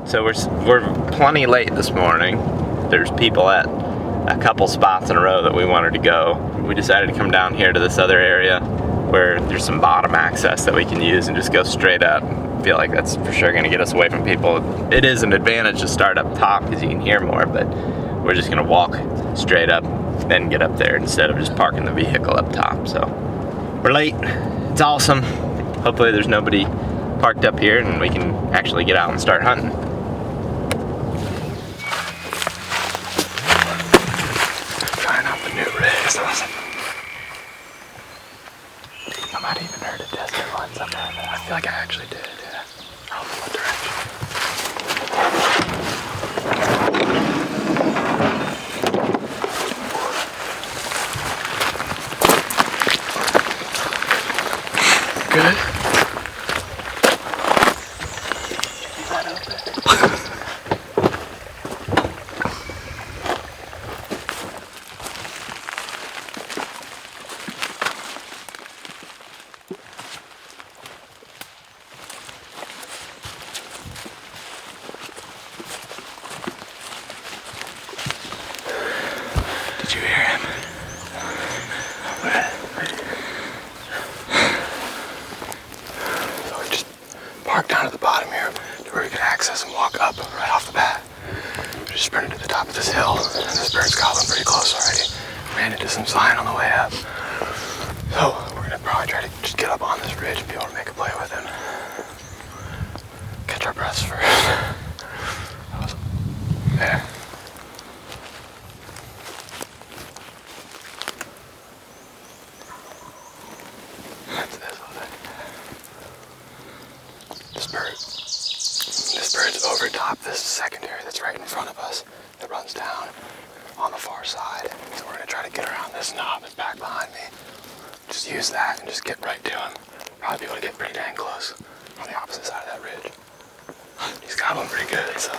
So we're plenty late this morning. There's people at a couple spots in a row that we wanted to go. We decided to come down here to this other area where there's some bottom access that we can use and just go straight up. I feel like that's for sure gonna get us away from people. It is an advantage to start up top because you can hear more, but we're just gonna walk straight up, then get up there instead of just parking the vehicle up top. So we're late. It's awesome. Hopefully there's nobody parked up here and we can actually get out and start hunting. Trying out the new rigs. I might even heard a distant one somewhere. I feel like I actually did. Yeah. I don't know what direction. Good. Did you hear him? So we just parked down at the bottom here to where we could access and walk up right off the bat. We just sprinted to the top of this hill, and this bird's gobbling pretty close already. Ran into some sign on the way up. So we're gonna probably try to just get up on this ridge and be able to make a play with him. Catch our breaths first. There. This bird's over top this secondary that's right in front of us that runs down on the far side. So we're gonna try to get around this knob that's back behind me. Just use that and just get right to him. Probably be able to get pretty dang close on the opposite side of that ridge. He's gobbling pretty good, so.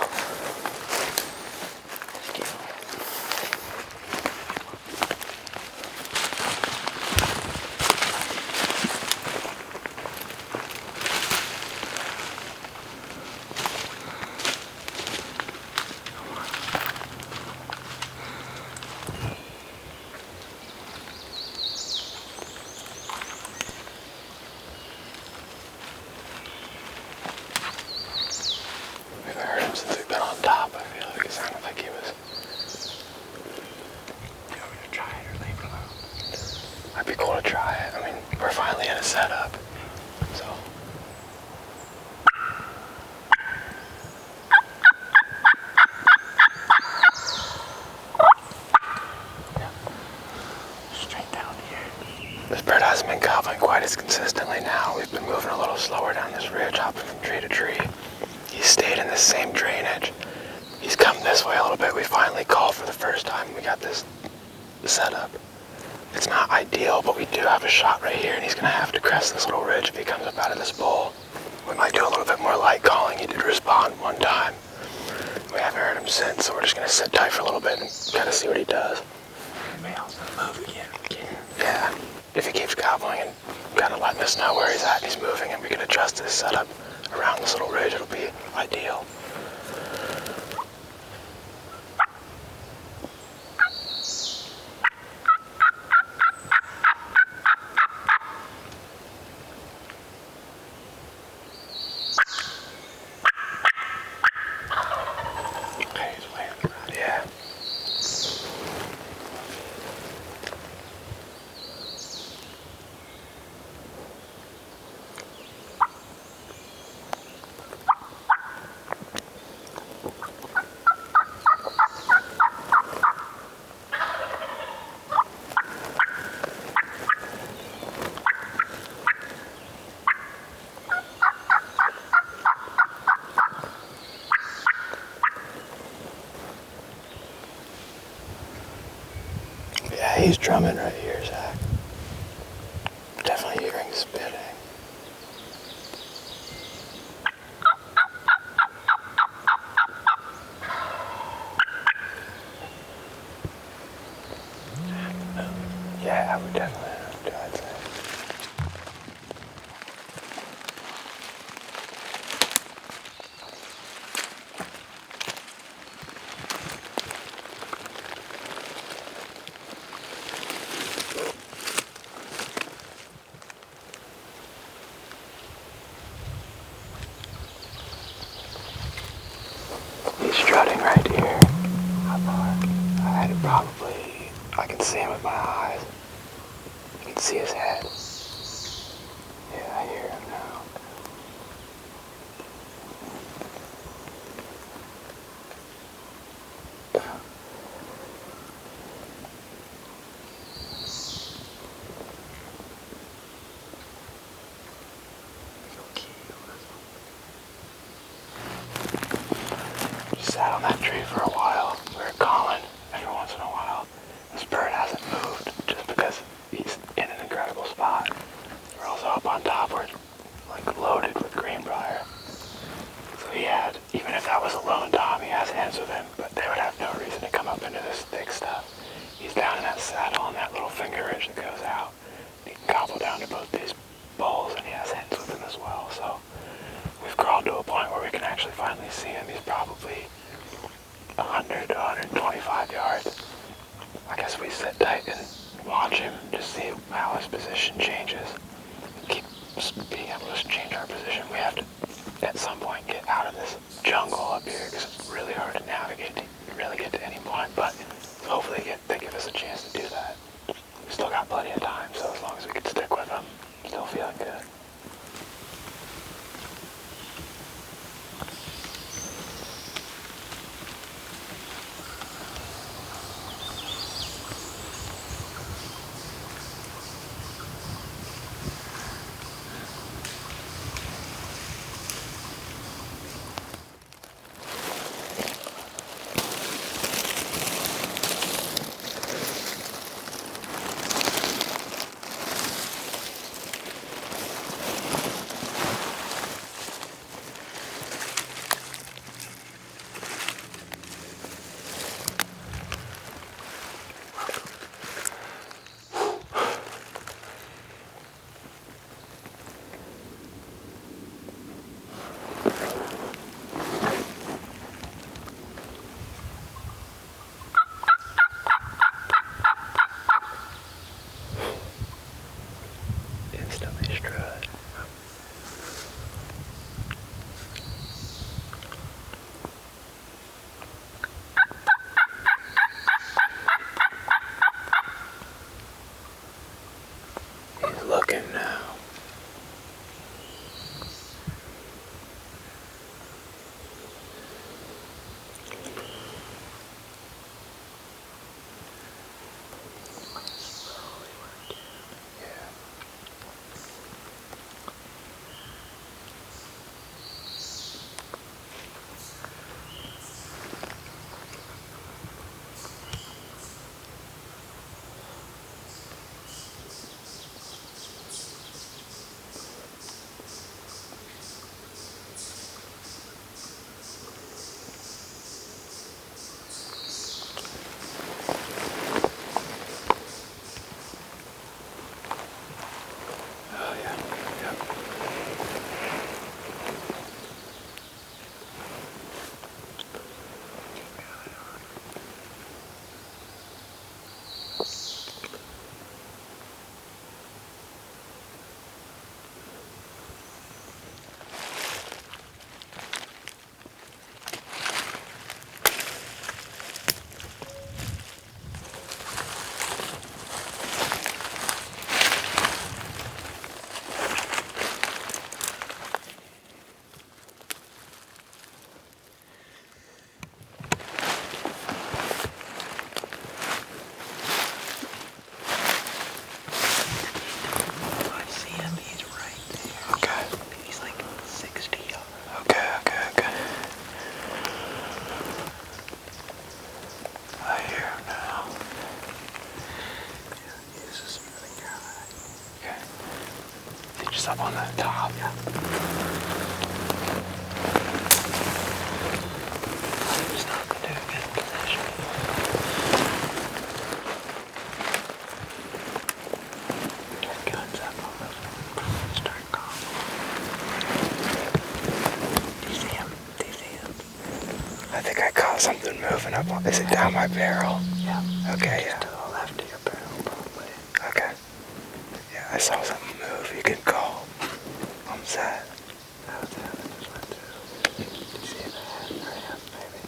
Since we've been on top, I feel like it sounded like he was. You want me to try it or leave it alone? Might be cool to try it. I mean, we're finally in a setup, so. Yeah. Straight down here. This bird hasn't been gobbling quite as consistently now. We've been moving a little slower down this ridge, hopping from tree to tree. He's stayed in the same drainage. He's come this way a little bit. We finally called for the first time. We got this setup. It's not ideal, but we do have a shot right here, and he's gonna have to crest this little ridge if he comes up out of this bowl. We might do a little bit more light calling. He did respond one time. We haven't heard him since, so we're just gonna sit tight for a little bit and kind of see what he does. He may also move again. Yeah, if he keeps gobbling and kind of letting us know where he's at and he's moving, and we can adjust this setup around this little ridge, it'll be ideal. Okay, he's waiting. Yeah. Yeah, he's drumming right here, Zach. Definitely hearing spitting. Yeah, we definitely have to, I'd say. He's strutting right here. How far? I can see him with my eyes. You can see his head. Yeah, I hear him now. Sat on that tree for a while. We were calling every once in a while. This bird hasn't moved just because he's in an incredible spot. We're also up on top where it's like loaded with greenbrier. So he had, even if that was a lone Tom, he has hens with him, but they would have no reason to come up into this thick stuff. He's down in that saddle on that little finger ridge that goes out. He can gobble down to both these bowls, and he has hens with him as well. So we've crawled to a point where we can actually finally see him. He's probably 100 to 125 yards. I guess we sit tight and watch him, just see how his position changes. Keep being able to change our position. We have to, at some point, get out of this jungle up here because it's really hard to navigate to really get to any point, but hopefully they give us a chance to do that. We still got plenty of time, so as long as we can stick with them, still feeling good. Looking now. Up on the top. Yeah. Stop into a good position. Turn guns up on them. Start calling. Do you see him? Do you see him? I think I caught something moving up on. Is it down my barrel? Yeah. Okay, yeah. To the left of your barrel, probably. Okay. Yeah, I saw something move. You can call. That was this one too. Did you see the head? Hurry up, baby.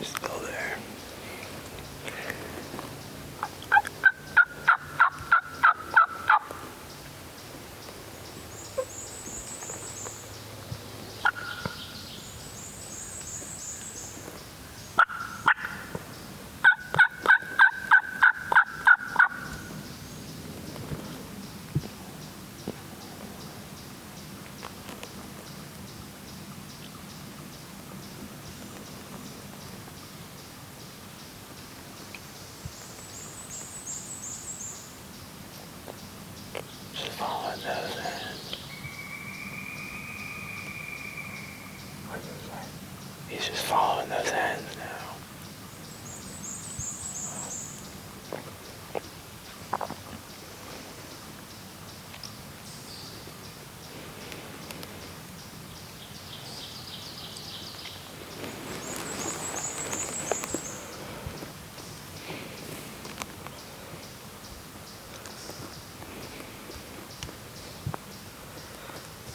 Still there. Just following those hands. He's just following those hands now.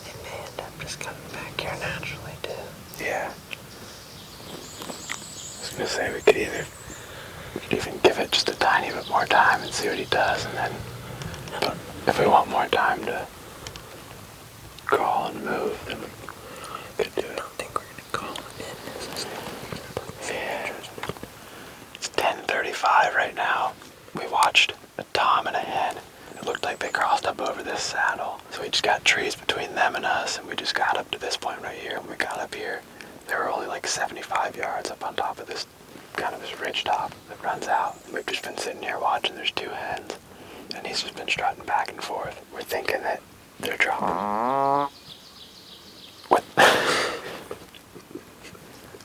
They may end up just coming back here naturally too. Yeah. I was gonna say we could even give it just a tiny bit more time and see what he does, and then if we want more time to crawl and move, then we could do it. I don't think we're gonna call him in. Yeah. It's 10:35 right now. We watched a tom and a hen. It looked like they crossed up over this saddle. So we just got trees between them and us, and we just got up to this point right here. When we got up here, they were only like 75 yards up on top of this ridge top that runs out. And we've just been sitting here watching. There's two hens, and he's just been strutting back and forth. We're thinking that they're dropping. What?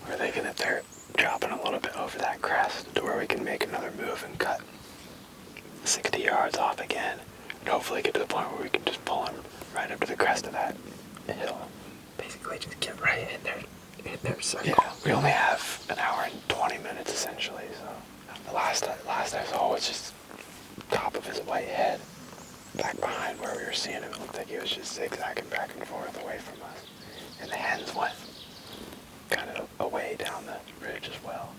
We're thinking that they're dropping a little bit over that crest to where we can make another move and cut 60 yards off again, and hopefully get to the point where we can just pull him right up to the crest of that hill. Basically just get right in their circle. Yeah, we only have an hour and 20 minutes essentially, so the last I saw was just top of his white head back behind where we were seeing him. It looked like he was just zigzagging back and forth away from us, and the hens went kind of away down the ridge as well.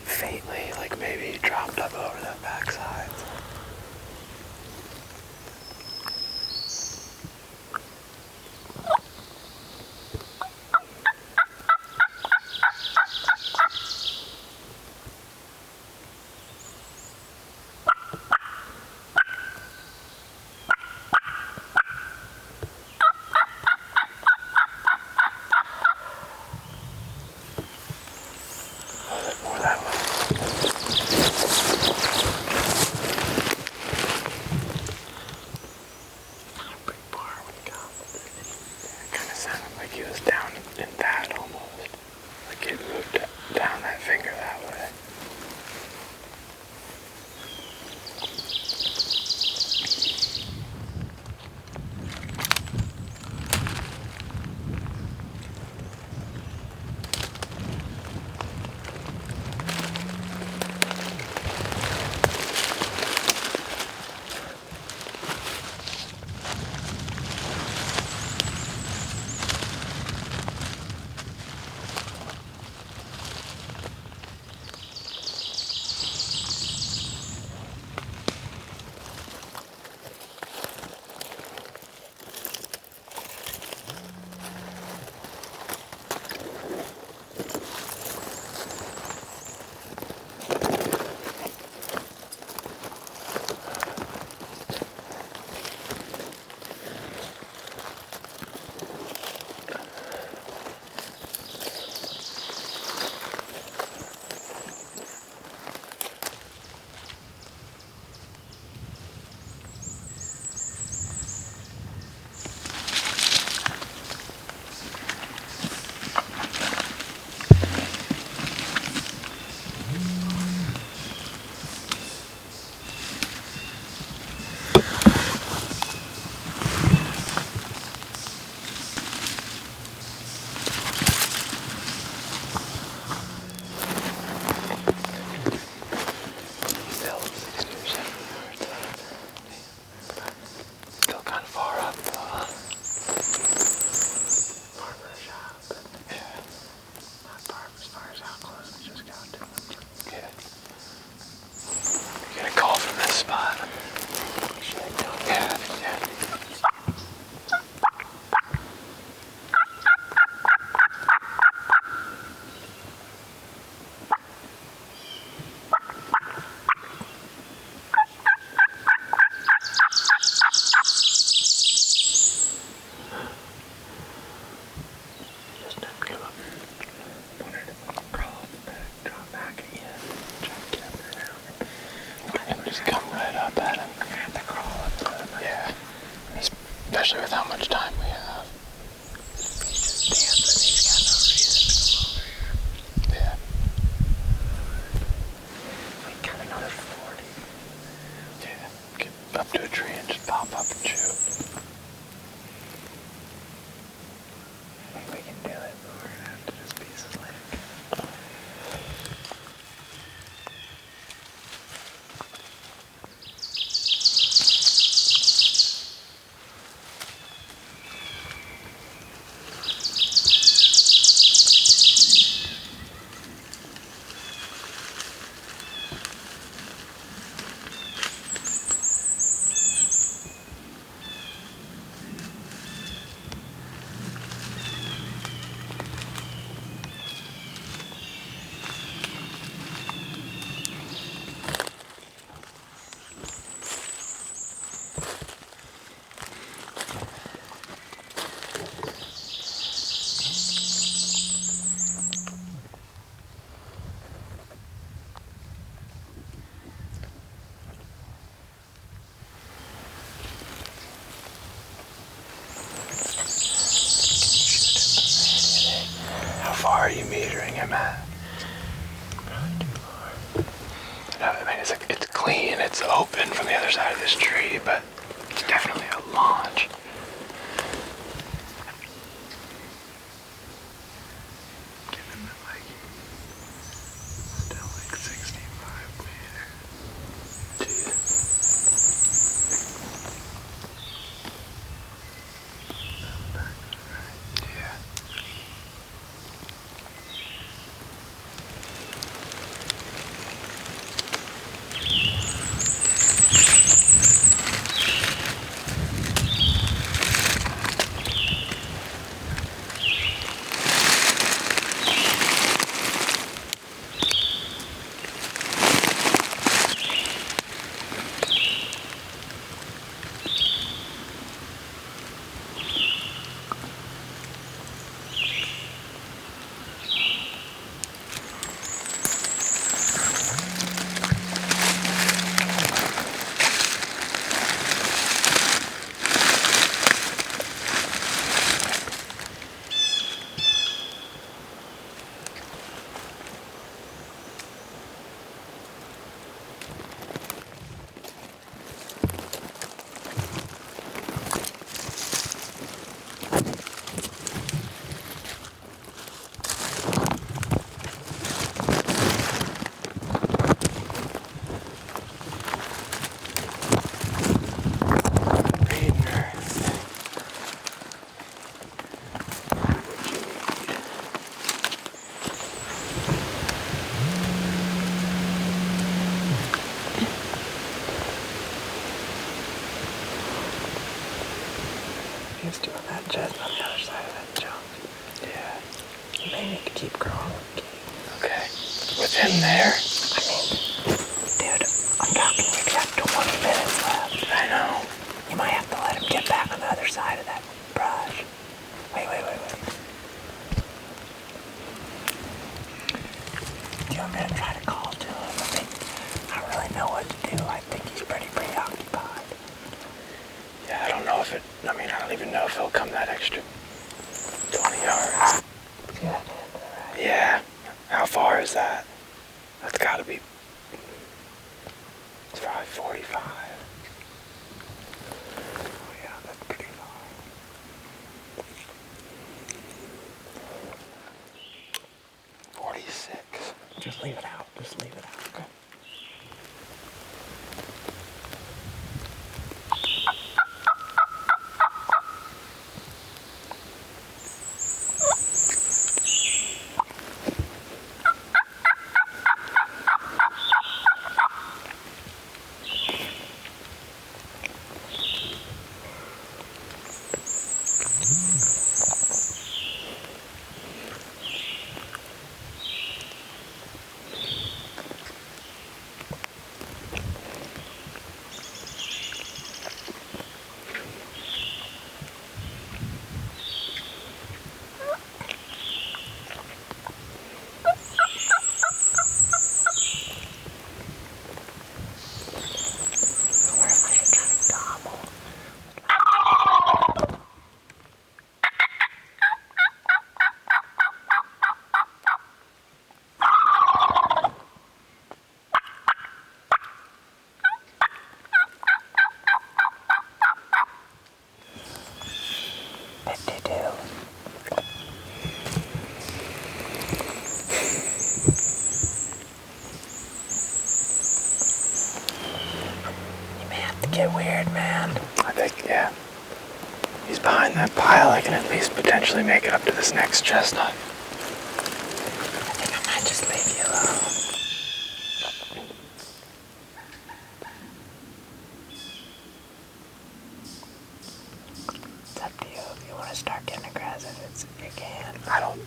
Faintly, like maybe he dropped up over that backside. Was it more that way? metering him at? Probably too far. No, I mean, it's clean, it's open from the other side of this tree, but it's definitely a launch. Giving it like, still like 65 meter. Yeah. He's doing that just on the other side of that jump. Yeah. You may need to keep growing. Okay. With him there? I mean, dude, I'm talking, we've got 20 minutes left. I know. You might have to let him get back on the other side of that brush. Wait. Do you want me to try to call to him? I mean, I don't really know what to do. I think he's pretty preoccupied. Yeah, I don't know if I don't even know if he'll come that extra 20 yards. Yeah, right. Yeah. How far is that? That's gotta be, it's probably 45. Oh yeah, that's pretty far. 46. Just leave it out. Just leave it out. Okay. Get weird, man. I think, yeah. He's behind that pile. I can at least potentially make it up to this next chestnut. I think I might just leave you alone. It's up to you. If you want to start getting aggressive, you can. I don't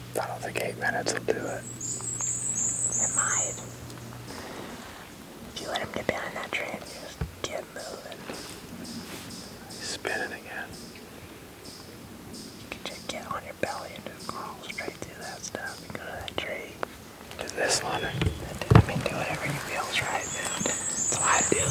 think 8 minutes will do it. It might. If you let him get behind that tree, just get moving. He's spinning again. You can just get on your belly and just crawl straight through that stuff and go to that tree. To this one. I mean, do whatever you feels right, man. That's what I do.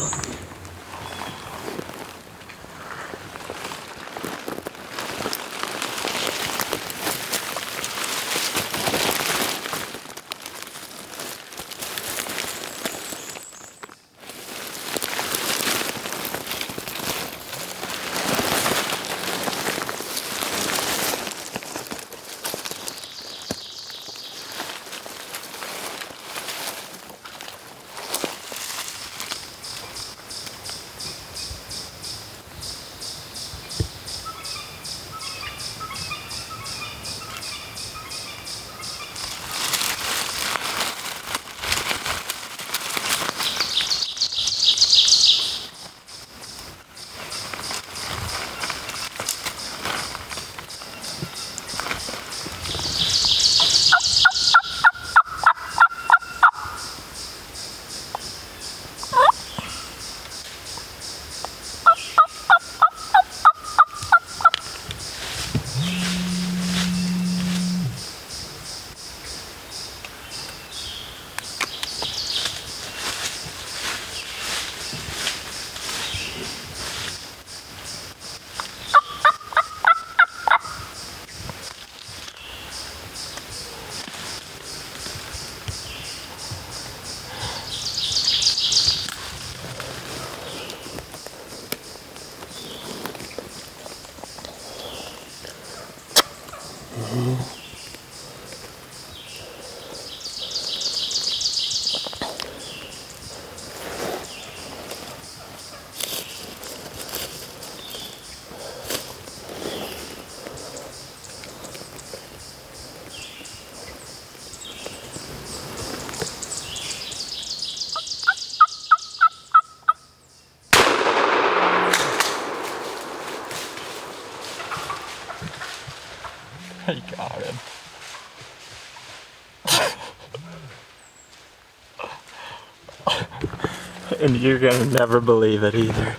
And you're gonna never believe it either,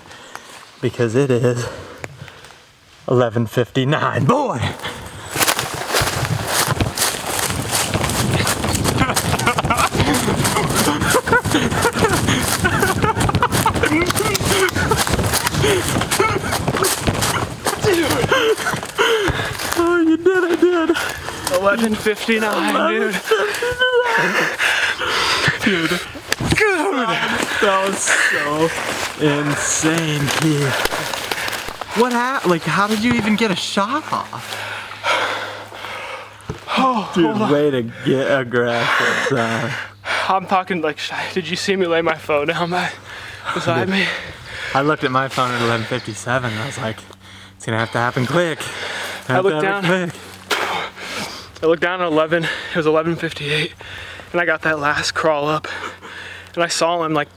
because it is 11:59. Boy! Oh, you did, I did. 11:59, dude. Dude. That was so insane, Keith. What happened? Like, how did you even get a shot off? Oh, dude, way to get aggressive, son. I'm talking like, did you see me lay my phone down beside me? I looked at my phone at 11:57 and I was like, it's gonna have to happen quick. I looked down at 11, it was 11:58, and I got that last crawl up, and I saw him like,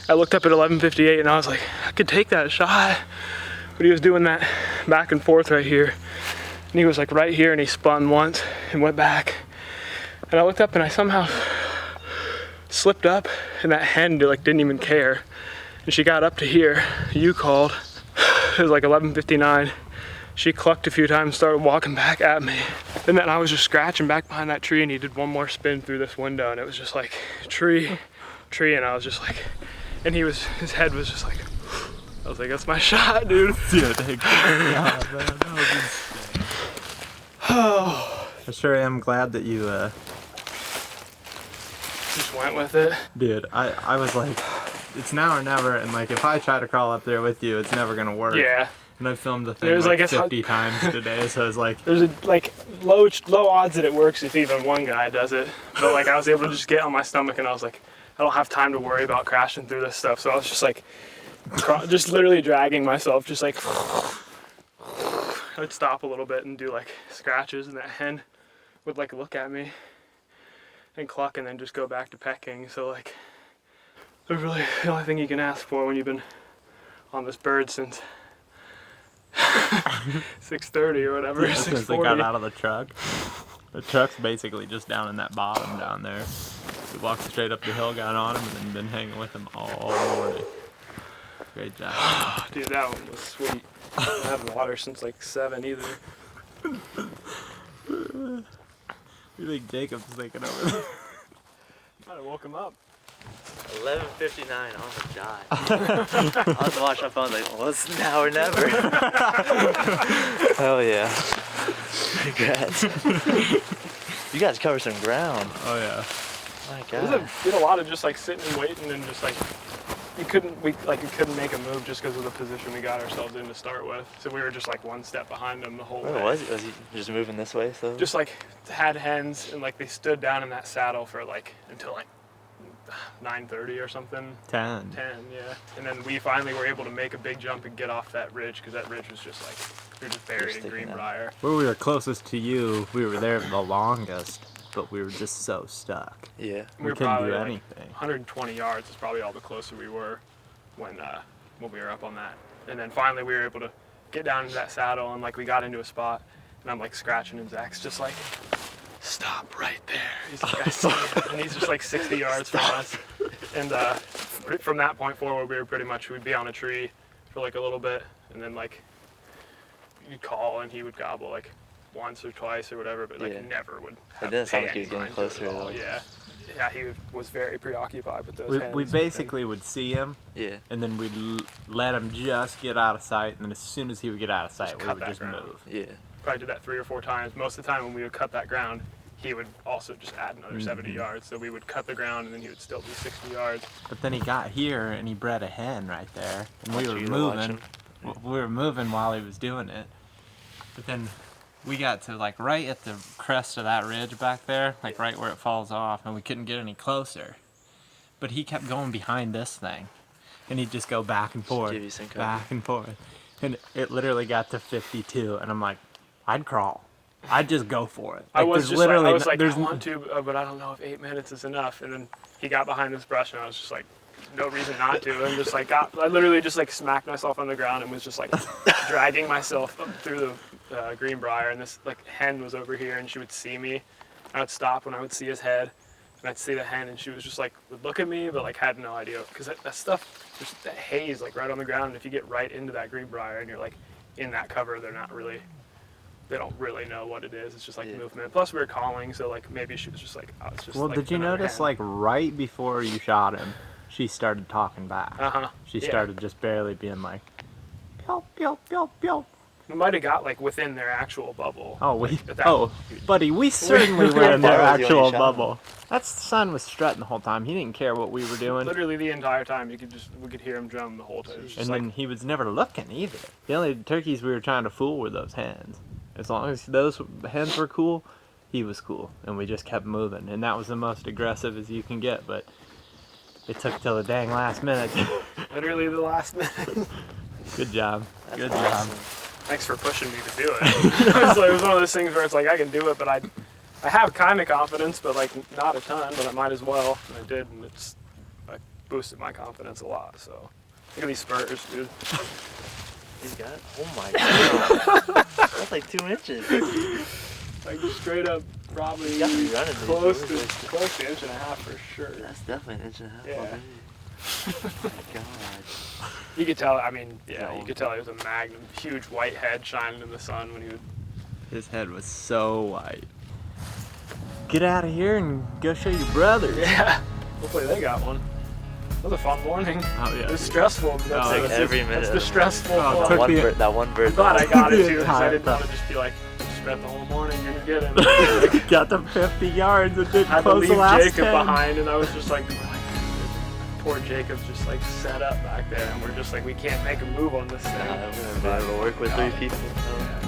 I looked up at 11:58 and I was like, I could take that shot, but he was doing that back and forth right here, and he was like right here, and he spun once and went back, and I looked up and I somehow slipped up, and that hen like didn't even care, and she got up to here, you called, it was like 11:59, she clucked a few times, started walking back at me, and then I was just scratching back behind that tree, and he did one more spin through this window, and it was just like tree, and I was just like, and his head was just like, I was like, that's my shot, dude. Dude, thank God, man. That was insane. Oh, I sure am glad that you just went with it. Dude, I was like, it's now or never, and like if I try to crawl up there with you, it's never gonna work. Yeah. And I filmed the thing like 50 times today, so it's like... There's like low odds that it works if even one guy does it. But like I was able to just get on my stomach, and I was like, I don't have time to worry about crashing through this stuff. So I was just like, just literally dragging myself, just like... I'd stop a little bit and do like scratches, and that hen would like look at me and cluck, and then just go back to pecking. So like, there's really the only thing you can ask for when you've been on this bird since 6:30 or whatever. Yeah, since they got out of the truck. The truck's basically just down in that bottom down there. We walked straight up the hill, got on him, and then been hanging with him all morning. Great job. Dude, that one was sweet. I haven't had water since like 7 either. You think Jacob's thinking over there? Might have woke him up. 11:59 on the dot. I was watching my phone like, well, it's now or never. Hell yeah. Congrats. You guys covered some ground. Oh yeah. My We God. did a lot of just like sitting and waiting, and just like we couldn't make a move just because of the position we got ourselves in to start with. So we were just like one step behind him the whole way. Where was he? Was he just moving this way? So Just like had hens, and like they stood down in that saddle for like until like 9:30 or something. 10. 10, yeah. And then we finally were able to make a big jump and get off that ridge, because that ridge was just like, we were just buried in greenbrier. Where we were closest to you, we were there the longest, but we were just so stuck. yeah. We couldn't probably do like anything. 120 yards is probably all the closer we were when we were up on that. And then finally we were able to get down into that saddle, and like we got into a spot, and I'm like scratching, and Zach's just like, stop right there. He's like, I see it. And he's just like 60 yards from us. And from that point forward, we'd be on a tree for like a little bit, and then like you'd call and he would gobble like once or twice or whatever, but like never would have It didn't sound like any he was getting signs of it closer at at all. all. Yeah, he was very preoccupied with those hens. We basically would see him, Yeah. and then we'd let him just get out of sight, and then as soon as he would get out of sight, we cut would that just ground. move. Yeah. Probably did that 3 or 4 times. Most of the time when we would cut that ground, he would also just add another 70 yards. So we would cut the ground, and then he would still do 60 yards. But then he got here, and he bred a hen right there, and we were you were moving. watching. We were moving while he was doing it. But then we got to like right at the crest of that ridge back there, like right where it falls off, and we couldn't get any closer. But he kept going behind this thing, and he'd just go back and forth, give you some cover. back and forth. And it literally got to 52, and I'm like, I'd crawl. I'd just go for it. I was just like, I there's want to, but I don't know if 8 minutes is enough. And then he got behind this brush, and I was just like, no reason not to. And just like I literally just like smacked myself on the ground and was just like dragging myself up through the greenbrier. And this like hen was over here, and she would see me. I would stop when I would see his head, and I'd see the hen, and she was just like, would look at me, but like had no idea, because that stuff, there's that haze like right on the ground, and if you get right into that greenbrier and you're like in that cover, they don't really know what it is. It's just like movement. Plus we were calling, so like maybe she was just like, oh, it's just Well, like did you another notice hen. like right before you shot him, she started talking back. She started just barely being like, pew, pew, pew, pew. We might have got like within their actual bubble. Oh, like, at that- buddy, we certainly were in their That was the actual only shot. bubble. That son was strutting the whole time. He didn't care what we were doing. Literally the entire time, we could hear him drum the whole time. It was just And like, then he was never looking either. The only turkeys we were trying to fool were those hens. As long as those hens were cool, he was cool. And we just kept moving. And that was the most aggressive as you can get. But it took till the dang last minute. literally the last minute. Good job. That's Good awesome. job. Thanks for pushing me to do it. It was one of those things where it's like I can do it, but I have kind of confidence, but like not a ton, but I might as well. And I did, and it's like boosted my confidence a lot. So look at these spurs, dude. He's got, oh my god. That's like 2 inches. Like straight up, probably You gotta be running these close boys. to 1.5 inches for sure. That's definitely 1.5 inches Yeah. already. Oh my god. You could tell. I mean, yeah, No. you could tell he was a magnum, huge white head shining in the sun when he would. His head was so white. Get out of here and go show your brothers. Yeah. Hopefully they got one. It was a fun morning. Oh, yeah. It was stressful. But that's, Oh, that's like every that's minute. the stressful. Oh, part. took One the- bird, that one bird. I'm glad I got it The too, because I entire didn't want to time. just be like, spent the whole morning gonna get him. Like, Got the 50 yards and didn't I had to close leave the last Jacob 10. behind, and I was just like, poor Jacob's just like set up back there, and we're just like, we can't make a move on this thing. We're gonna be able to work with 3 people. Yeah.